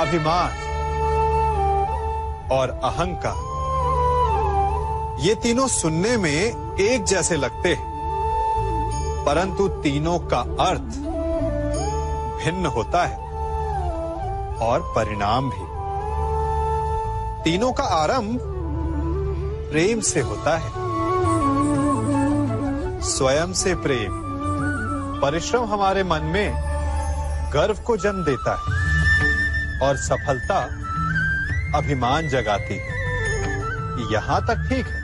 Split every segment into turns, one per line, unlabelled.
अभिमान और अहंकार, ये तीनों सुनने में एक जैसे लगते हैं, परंतु तीनों का अर्थ भिन्न होता है और परिणाम भी। तीनों का आरंभ प्रेम से होता है। स्वयं से प्रेम, परिश्रम हमारे मन में गर्व को जन्म देता है और सफलता अभिमान जगाती है। यहां तक ठीक है,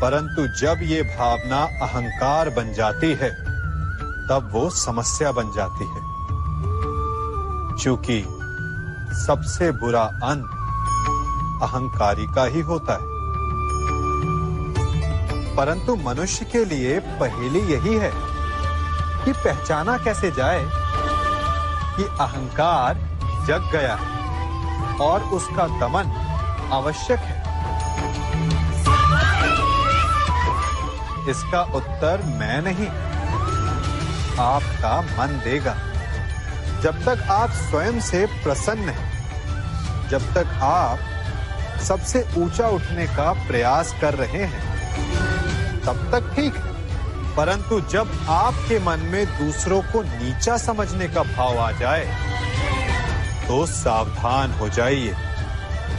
परंतु जब ये भावना अहंकार बन जाती है तब वो समस्या बन जाती है, क्योंकि सबसे बुरा अंत अहंकारी का ही होता है। परंतु मनुष्य के लिए पहेली यही है कि पहचाना कैसे जाए कि अहंकार जग गया है और उसका दमन आवश्यक है। इसका उत्तर मैं नहीं, आपका मन देगा। जब तक आप स्वयं से प्रसन्न हैं, जब तक आप सबसे ऊंचा उठने का प्रयास कर रहे हैं, तब तक ठीक है। परंतु जब आपके मन में दूसरों को नीचा समझने का भाव आ जाए तो सावधान हो जाइए,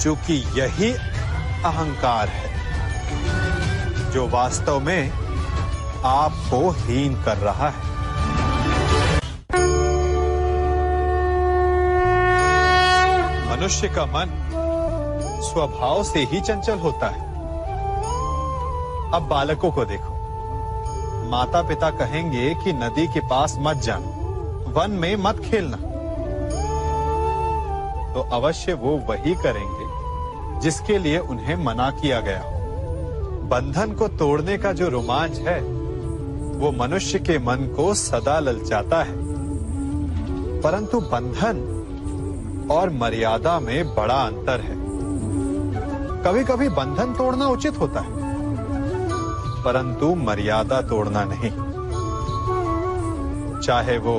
क्योंकि यही अहंकार है जो वास्तव में आपको हीन कर रहा है। मनुष्य का मन स्वभाव से ही चंचल होता है। अब बालकों को देखो, माता पिता कहेंगे कि नदी के पास मत जाना, वन में मत खेलना, तो अवश्य वो वही करेंगे जिसके लिए उन्हें मना किया गया हो। बंधन को तोड़ने का जो रोमांच है वो मनुष्य के मन को सदा ललचाता है, परंतु बंधन और मर्यादा में बड़ा अंतर है। कभी कभी बंधन तोड़ना उचित होता है, परंतु मर्यादा तोड़ना नहीं, चाहे वो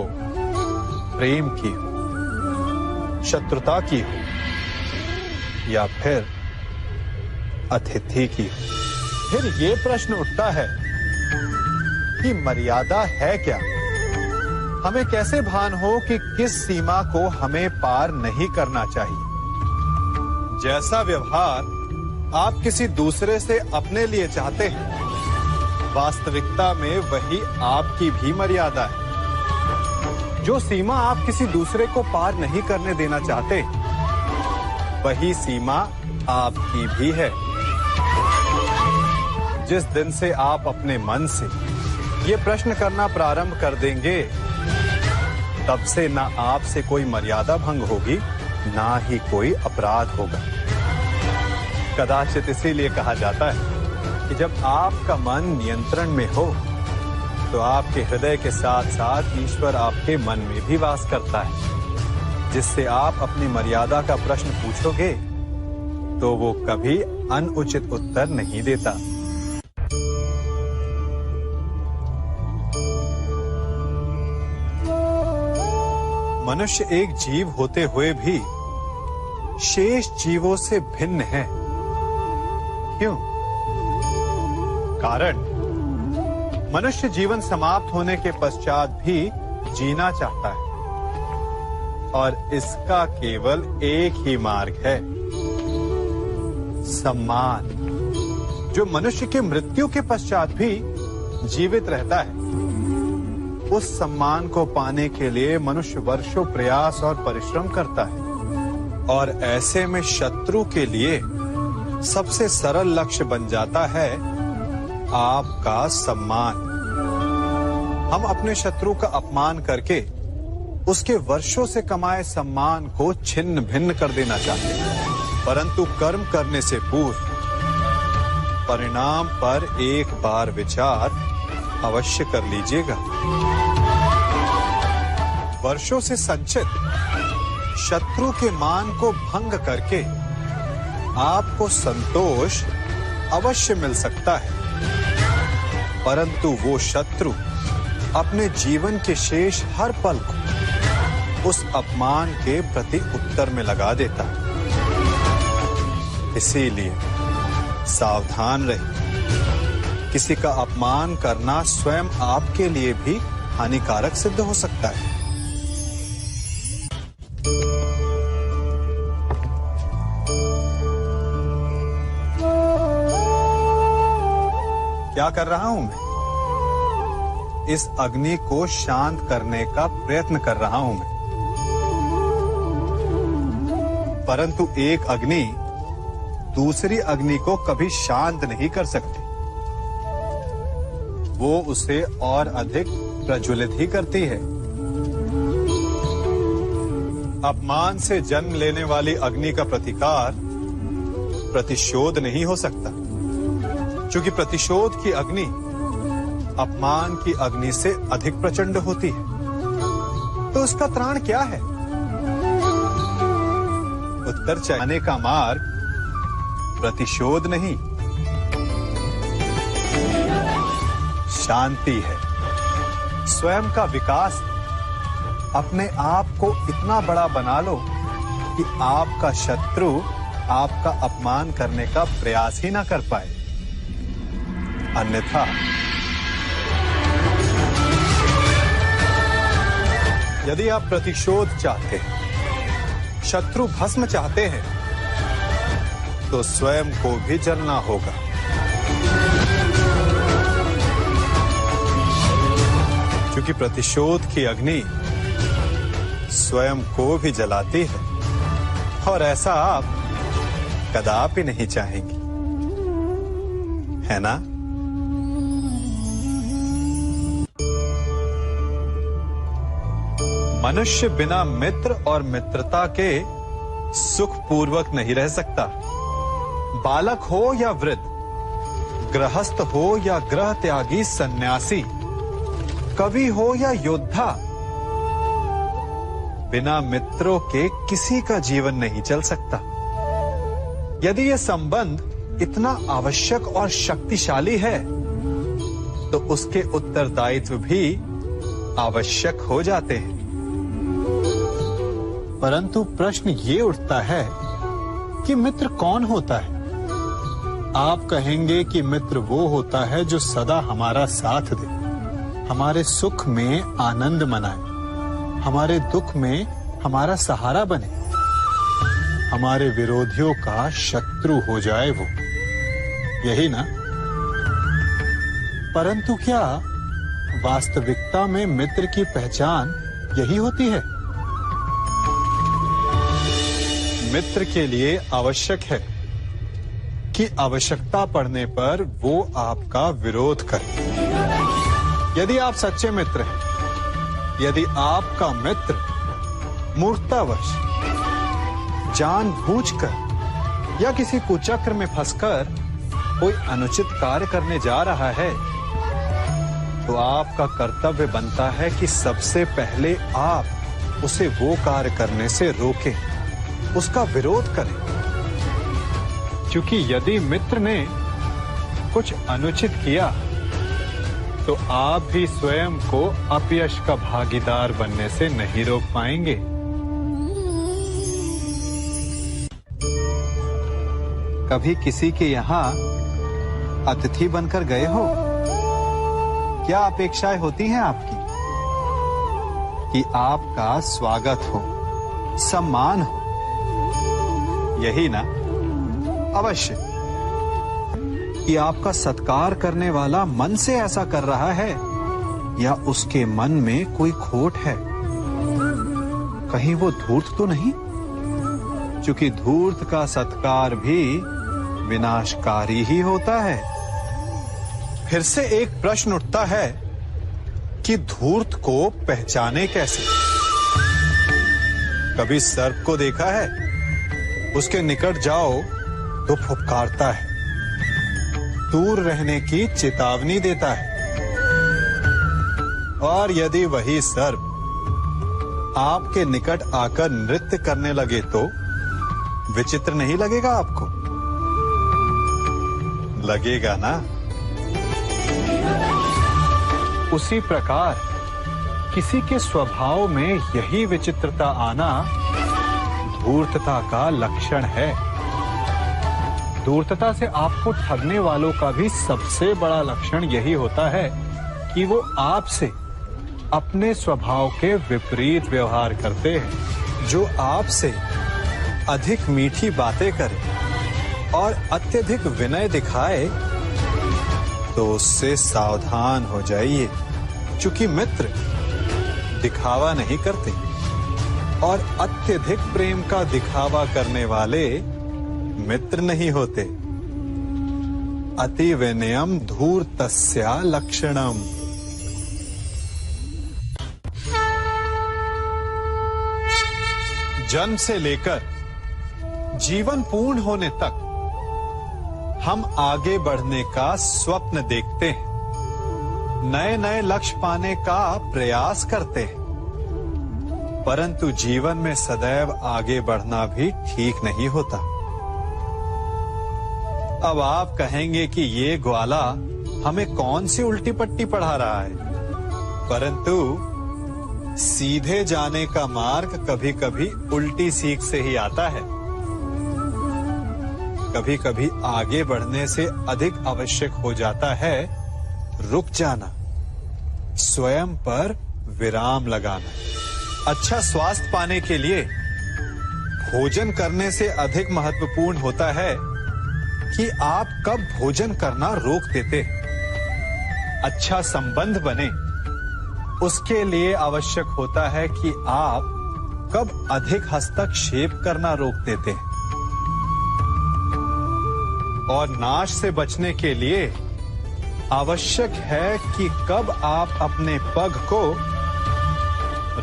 प्रेम की हो, शत्रुता की हो या फिर अतिथि की हो। फिर ये प्रश्न उठता है कि मर्यादा है क्या? हमें कैसे भान हो कि किस सीमा को हमें पार नहीं करना चाहिए? जैसा व्यवहार आप किसी दूसरे से अपने लिए चाहते हैं, वास्तविकता में वही आपकी भी मर्यादा है। जो सीमा आप किसी दूसरे को पार नहीं करने देना चाहते, वही सीमा आपकी भी है। जिस दिन से आप अपने मन से ये प्रश्न करना प्रारंभ कर देंगे, तब से ना आपसे कोई मर्यादा भंग होगी, ना ही कोई अपराध होगा। कदाचित इसीलिए कहा जाता है कि जब आपका मन नियंत्रण में हो, तो आपके हृदय के साथ साथ ईश्वर आपके मन में भी वास करता है। जिससे आप अपनी मर्यादा का प्रश्न पूछोगे, तो वो कभी अनुचित उत्तर नहीं देता। मनुष्य एक जीव होते हुए भी शेष जीवों से भिन्न है। क्यों? कारण मनुष्य जीवन समाप्त होने के पश्चात भी जीना चाहता है, और इसका केवल एक ही मार्ग है, सम्मान, जो मनुष्य के मृत्यु के पश्चात भी जीवित रहता है। उस सम्मान को पाने के लिए मनुष्य वर्षों प्रयास और परिश्रम करता है, और ऐसे में शत्रु के लिए सबसे सरल लक्ष्य बन जाता है आपका सम्मान। हम अपने शत्रु का अपमान करके उसके वर्षों से कमाए सम्मान को छिन्न भिन्न कर देना चाहते हैं, परंतु कर्म करने से पूर्व परिणाम पर एक बार विचार अवश्य कर लीजिएगा। वर्षों से संचित शत्रु के मान को भंग करके आपको संतोष अवश्य मिल सकता है, परंतु वो शत्रु अपने जीवन के शेष हर पल को उस अपमान के प्रति उत्तर में लगा देता है। इसीलिए सावधान रहिए। किसी का अपमान करना स्वयं आपके लिए भी हानिकारक सिद्ध हो सकता है। क्या कर रहा हूं मैं? इस अग्नि को शांत करने का प्रयत्न कर रहा हूं मैं। परंतु एक अग्नि दूसरी अग्नि को कभी शांत नहीं कर सकती। वो उसे और अधिक प्रज्वलित ही करती है। अपमान से जन्म लेने वाली अग्नि का प्रतिकार प्रतिशोध नहीं हो सकता, क्योंकि प्रतिशोध की अग्नि अपमान की अग्नि से अधिक प्रचंड होती है। तो उसका त्राण क्या है? उत्तर चाहने का मार्ग प्रतिशोध नहीं, शांति है, स्वयं का विकास। अपने आप को इतना बड़ा बना लो कि आपका शत्रु आपका अपमान करने का प्रयास ही ना कर पाए। अन्यथा यदि आप प्रतिशोध चाहते हैं, शत्रु भस्म चाहते हैं, तो स्वयं को भी जलना होगा। क्योंकि प्रतिशोध की अग्नि स्वयं को भी जलाती है, और ऐसा आप कदापि नहीं चाहेंगे, है ना? मनुष्य बिना मित्र और मित्रता के सुखपूर्वक नहीं रह सकता। बालक हो या वृद्ध, गृहस्थ हो या गृह त्यागी सन्यासी, कवि हो या योद्धा, बिना मित्रों के किसी का जीवन नहीं चल सकता। यदि यह संबंध इतना आवश्यक और शक्तिशाली है, तो उसके उत्तरदायित्व भी आवश्यक हो जाते हैं। परंतु प्रश्न ये उठता है कि मित्र कौन होता है? आप कहेंगे कि मित्र वो होता है जो सदा हमारा साथ दे, हमारे सुख में आनंद मनाए, हमारे दुख में हमारा सहारा बने, हमारे विरोधियों का शत्रु हो जाए वो, यही ना? परंतु क्या वास्तविकता में मित्र की पहचान यही होती है? मित्र के लिए आवश्यक है कि आवश्यकता पड़ने पर वो आपका विरोध करे। यदि आप सच्चे मित्र हैं, यदि आपका मित्र मूर्खतावश, जानबूझकर या किसी कुचक्र में फंसकर कोई अनुचित कार्य करने जा रहा है, तो आपका कर्तव्य बनता है कि सबसे पहले आप उसे वो कार्य करने से रोकें, उसका विरोध करें। क्योंकि यदि मित्र ने कुछ अनुचित किया, तो आप भी स्वयं को अपयश का भागीदार बनने से नहीं रोक पाएंगे। कभी किसी के यहाँ अतिथि बनकर गए हो? क्या अपेक्षाएं होती हैं आपकी? कि आपका स्वागत हो, सम्मान हो, यही ना? अवश्य कि आपका सत्कार करने वाला मन से ऐसा कर रहा है, या उसके मन में कोई खोट है? कहीं वो धूर्त तो नहीं? क्योंकि धूर्त का सत्कार भी विनाशकारी ही होता है। फिर से एक प्रश्न उठता है कि धूर्त को पहचाने कैसे? कभी सर्प को देखा है? उसके निकट जाओ तो फुफकारता है, दूर रहने की चेतावनी देता है। और यदि वही सर्प आपके निकट आकर नृत्य करने लगे तो विचित्र नहीं लगेगा आपको? लगेगा ना? उसी प्रकार किसी के स्वभाव में यही विचित्रता आना धूर्तता का लक्षण है। धूर्तता से आपको ठगने वालों का भी सबसे बड़ा लक्षण यही होता है कि वो आपसे अपने स्वभाव के विपरीत व्यवहार करते हैं। जो आपसे अधिक मीठी बातें करे और अत्यधिक विनय दिखाए तो उससे सावधान हो जाइए, क्योंकि मित्र दिखावा नहीं करते और अत्यधिक प्रेम का दिखावा करने वाले मित्र नहीं होते। अति विनयम धूर्तस्या लक्षणम। जन्म से लेकर जीवन पूर्ण होने तक हम आगे बढ़ने का स्वप्न देखते हैं, नए नए लक्ष्य पाने का प्रयास करते हैं, परंतु जीवन में सदैव आगे बढ़ना भी ठीक नहीं होता। अब आप कहेंगे कि ये ग्वाला हमें कौन सी उल्टी पट्टी पढ़ा रहा है, परंतु सीधे जाने का मार्ग कभी कभी उल्टी सीख से ही आता है। कभी कभी आगे बढ़ने से अधिक आवश्यक हो जाता है रुक जाना, स्वयं पर विराम लगाना। अच्छा स्वास्थ्य पाने के लिए भोजन करने से अधिक महत्वपूर्ण होता है कि आप कब भोजन करना रोक देते हैं। अच्छा संबंध बने उसके लिए आवश्यक होता है कि आप कब अधिक हस्तक्षेप करना रोक देते हैं। और नाश से बचने के लिए आवश्यक है कि कब आप अपने पग को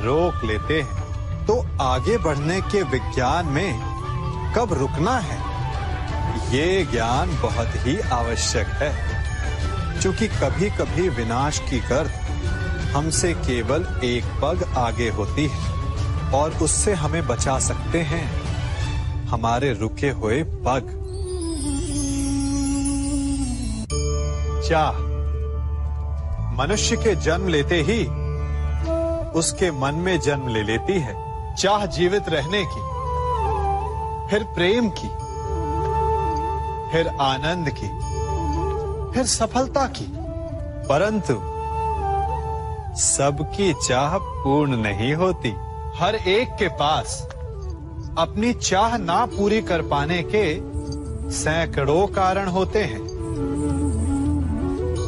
रोक लेते हैं। तो आगे बढ़ने के विज्ञान में कब रुकना है, ये ज्ञान बहुत ही आवश्यक है, क्योंकि कभी कभी विनाश की गर्द हमसे केवल एक पग आगे होती है और उससे हमें बचा सकते हैं हमारे रुके हुए पग। चाह मनुष्य के जन्म लेते ही उसके मन में जन्म ले लेती है। चाह जीवित रहने की, फिर प्रेम की, फिर आनंद की, फिर सफलता की, परंतु सबकी चाह पूर्ण नहीं होती। हर एक के पास अपनी चाह ना पूरी कर पाने के सैकड़ों कारण होते हैं।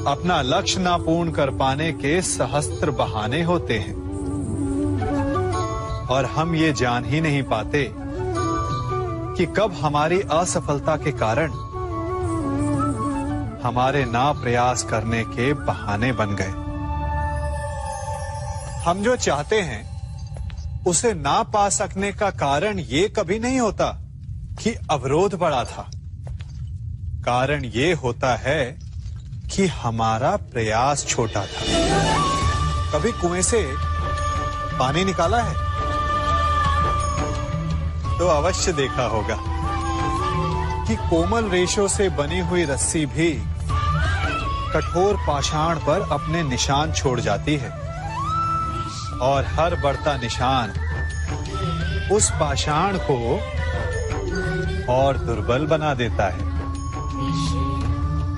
अपना लक्ष्य ना पूर्ण कर पाने के सहस्त्र बहाने होते हैं और हम ये जान ही नहीं पाते कि कब हमारी असफलता के कारण हमारे ना प्रयास करने के बहाने बन गए। हम जो चाहते हैं उसे ना पा सकने का कारण ये कभी नहीं होता कि अवरोध बड़ा था। कारण ये होता है कि हमारा प्रयास छोटा था। कभी कुएं से पानी निकाला है तो अवश्य देखा होगा कि कोमल रेशों से बनी हुई रस्सी भी कठोर पाषाण पर अपने निशान छोड़ जाती है और हर बढ़ता निशान उस पाषाण को और दुर्बल बना देता है।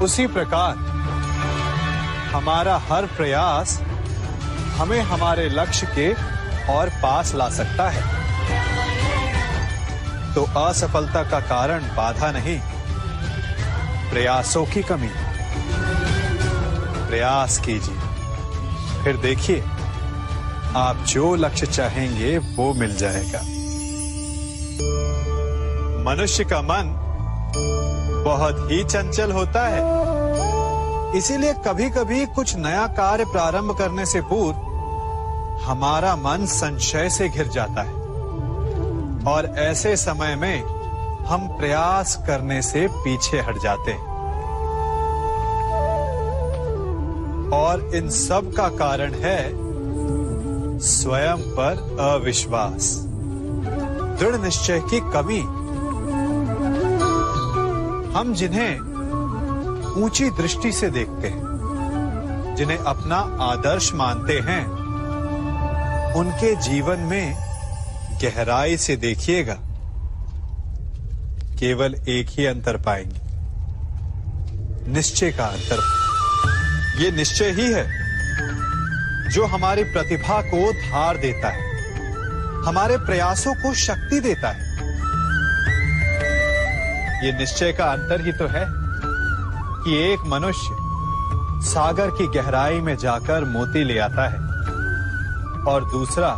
उसी प्रकार हमारा हर प्रयास हमें हमारे लक्ष्य के और पास ला सकता है। तो असफलता का कारण बाधा नहीं, प्रयासों की कमी। प्रयास कीजिए, फिर देखिए आप जो लक्ष्य चाहेंगे वो मिल जाएगा। मनुष्य का मन बहुत ही चंचल होता है, इसीलिए कभी कभी कुछ नया कार्य प्रारंभ करने से पूर्व हमारा मन संशय से घिर जाता है और ऐसे समय में हम प्रयास करने से पीछे हट जाते हैं। और इन सब का कारण है स्वयं पर अविश्वास, दृढ़ निश्चय की कमी। हम जिन्हें ऊंची दृष्टि से देखते हैं, जिन्हें अपना आदर्श मानते हैं, उनके जीवन में गहराई से देखिएगा, केवल एक ही अंतर पाएंगे, निश्चय का अंतर। ये निश्चय ही है जो हमारी प्रतिभा को धार देता है, हमारे प्रयासों को शक्ति देता है। ये निश्चय का अंतर ही तो है कि एक मनुष्य सागर की गहराई में जाकर मोती ले आता है और दूसरा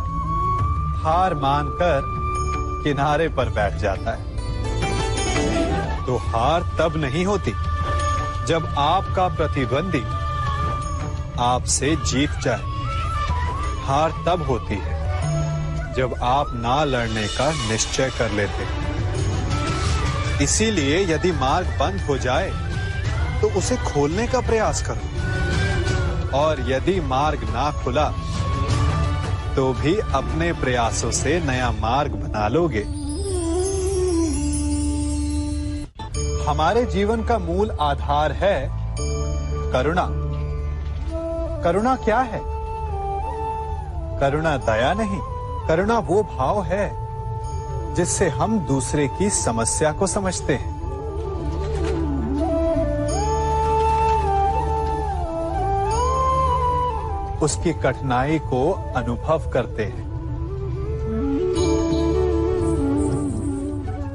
हार मानकर किनारे पर बैठ जाता है। तो हार तब नहीं होती जब आपका प्रतिद्वंदी आपसे जीत जाए। हार तब होती है जब आप ना लड़ने का निश्चय कर लेते हैं। इसीलिए यदि मार्ग बंद हो जाए तो उसे खोलने का प्रयास करो, और यदि मार्ग ना खुला तो भी अपने प्रयासों से नया मार्ग बना लोगे। हमारे जीवन का मूल आधार है करुणा। करुणा क्या है? करुणा दया नहीं, करुणा वो भाव है जिससे हम दूसरे की समस्या को समझते हैं। उसकी कठिनाई को अनुभव करते हैं।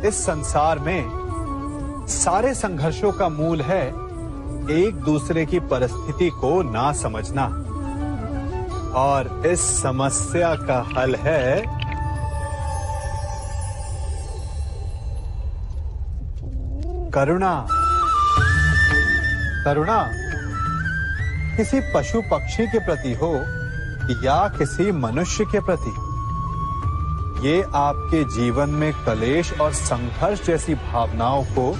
इस संसार में सारे संघर्षों का मूल है एक दूसरे की परिस्थिति को ना समझना, और इस समस्या का हल है करुणा। करुणा किसी पशु पक्षी के प्रति हो या किसी मनुष्य के प्रति, ये आपके जीवन में कलेश और संघर्ष जैसी भावनाओं को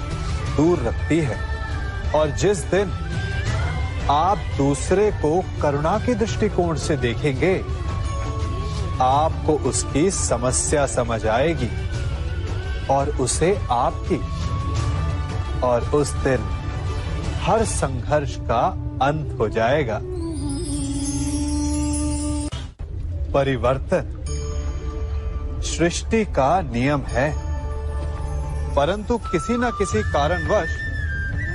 दूर रखती है। और जिस दिन आप दूसरे को करुणा के दृष्टिकोण से देखेंगे, आपको उसकी समस्या समझ आएगी और उसे आपकी, और उस दिन हर संघर्ष का अंत हो जाएगा। परिवर्तन सृष्टि का नियम है, परंतु किसी न किसी कारणवश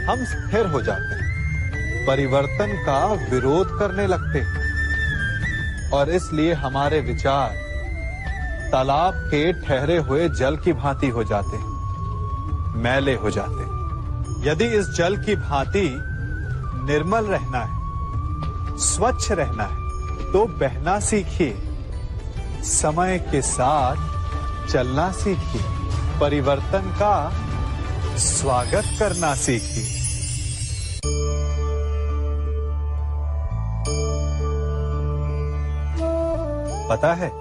हम स्थिर हो जाते हैं, परिवर्तन का विरोध करने लगते हैं, और इसलिए हमारे विचार तालाब के ठहरे हुए जल की भांति हो जाते हैं, मैले हो जाते हैं। यदि इस जल की भांति निर्मल रहना है, स्वच्छ रहना है, तो बहना सीखिए, समय के साथ चलना सीखिए, परिवर्तन का स्वागत करना सीखिए। पता है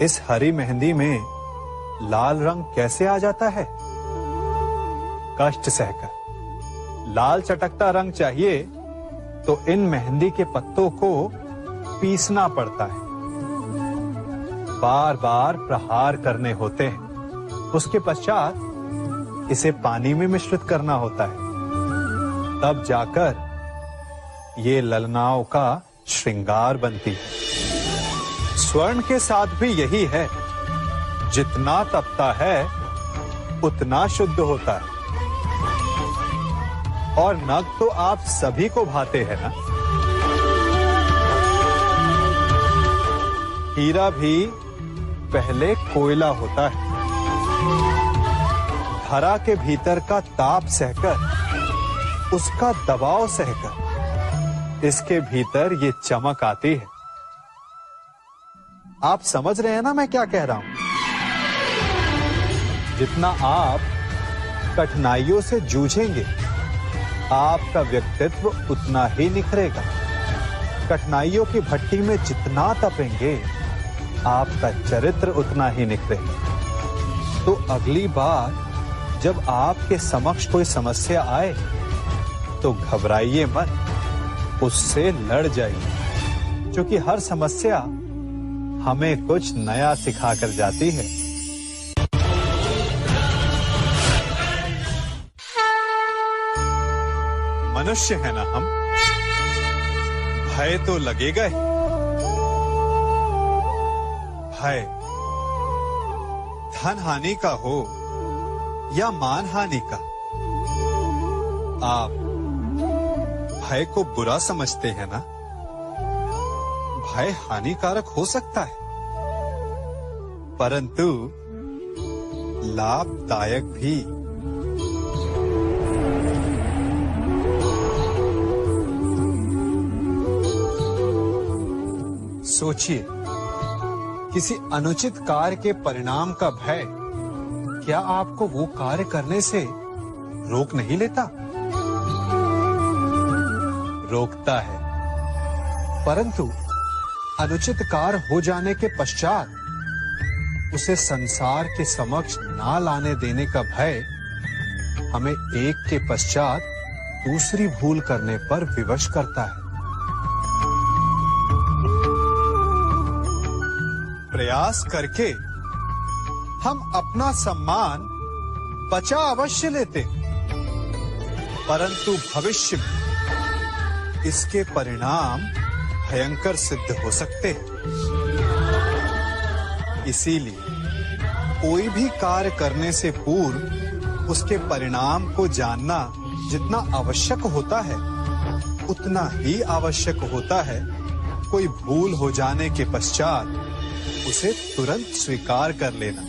इस हरी मेहंदी में लाल रंग कैसे आ जाता है? कष्ट सहकर। लाल चटकता रंग चाहिए तो इन मेहंदी के पत्तों को पीसना पड़ता है, बार बार प्रहार करने होते हैं, उसके पश्चात इसे पानी में मिश्रित करना होता है, तब जाकर ये ललनाओं का श्रृंगार बनती है। स्वर्ण के साथ भी यही है, जितना तपता है उतना शुद्ध होता है। और नग तो आप सभी को भाते हैं ना। हीरा भी पहले कोयला होता है, धरा के भीतर का ताप सहकर, उसका दबाव सहकर इसके भीतर ये चमक आती है। आप समझ रहे हैं ना मैं क्या कह रहा हूं? जितना आप कठिनाइयों से जूझेंगे, आपका व्यक्तित्व उतना ही निखरेगा। कठिनाइयों की भट्टी में जितना तपेंगे, आपका चरित्र उतना ही निखरेगा। तो अगली बार जब आपके समक्ष कोई समस्या आए तो घबराइए मत, उससे लड़ जाइए, क्योंकि हर समस्या हमें कुछ नया सिखा कर जाती है। मनुष्य है ना हम, भय तो लगेगा ही, भय धन हानि का हो या मान हानि का, आप भय को बुरा समझते हैं ना? भय हानिकारक हो सकता है, परंतु लाभदायक भी। सोचिए, किसी अनुचित कार्य के परिणाम का भय क्या आपको वो कार्य करने से रोक नहीं लेता? रोकता है, परंतु अनुचित कार्य हो जाने के पश्चात उसे संसार के समक्ष ना लाने देने का भय हमें एक के पश्चात दूसरी भूल करने पर विवश करता है। प्रयास करके हम अपना सम्मान बचा अवश्य लेते, परंतु भविष्य में इसके परिणाम भयंकर सिद्ध हो सकते हैं। इसीलिए कोई भी कार्य करने से पूर्व उसके परिणाम को जानना जितना आवश्यक होता है, उतना ही आवश्यक होता है कोई भूल हो जाने के पश्चात उसे तुरंत स्वीकार कर लेना।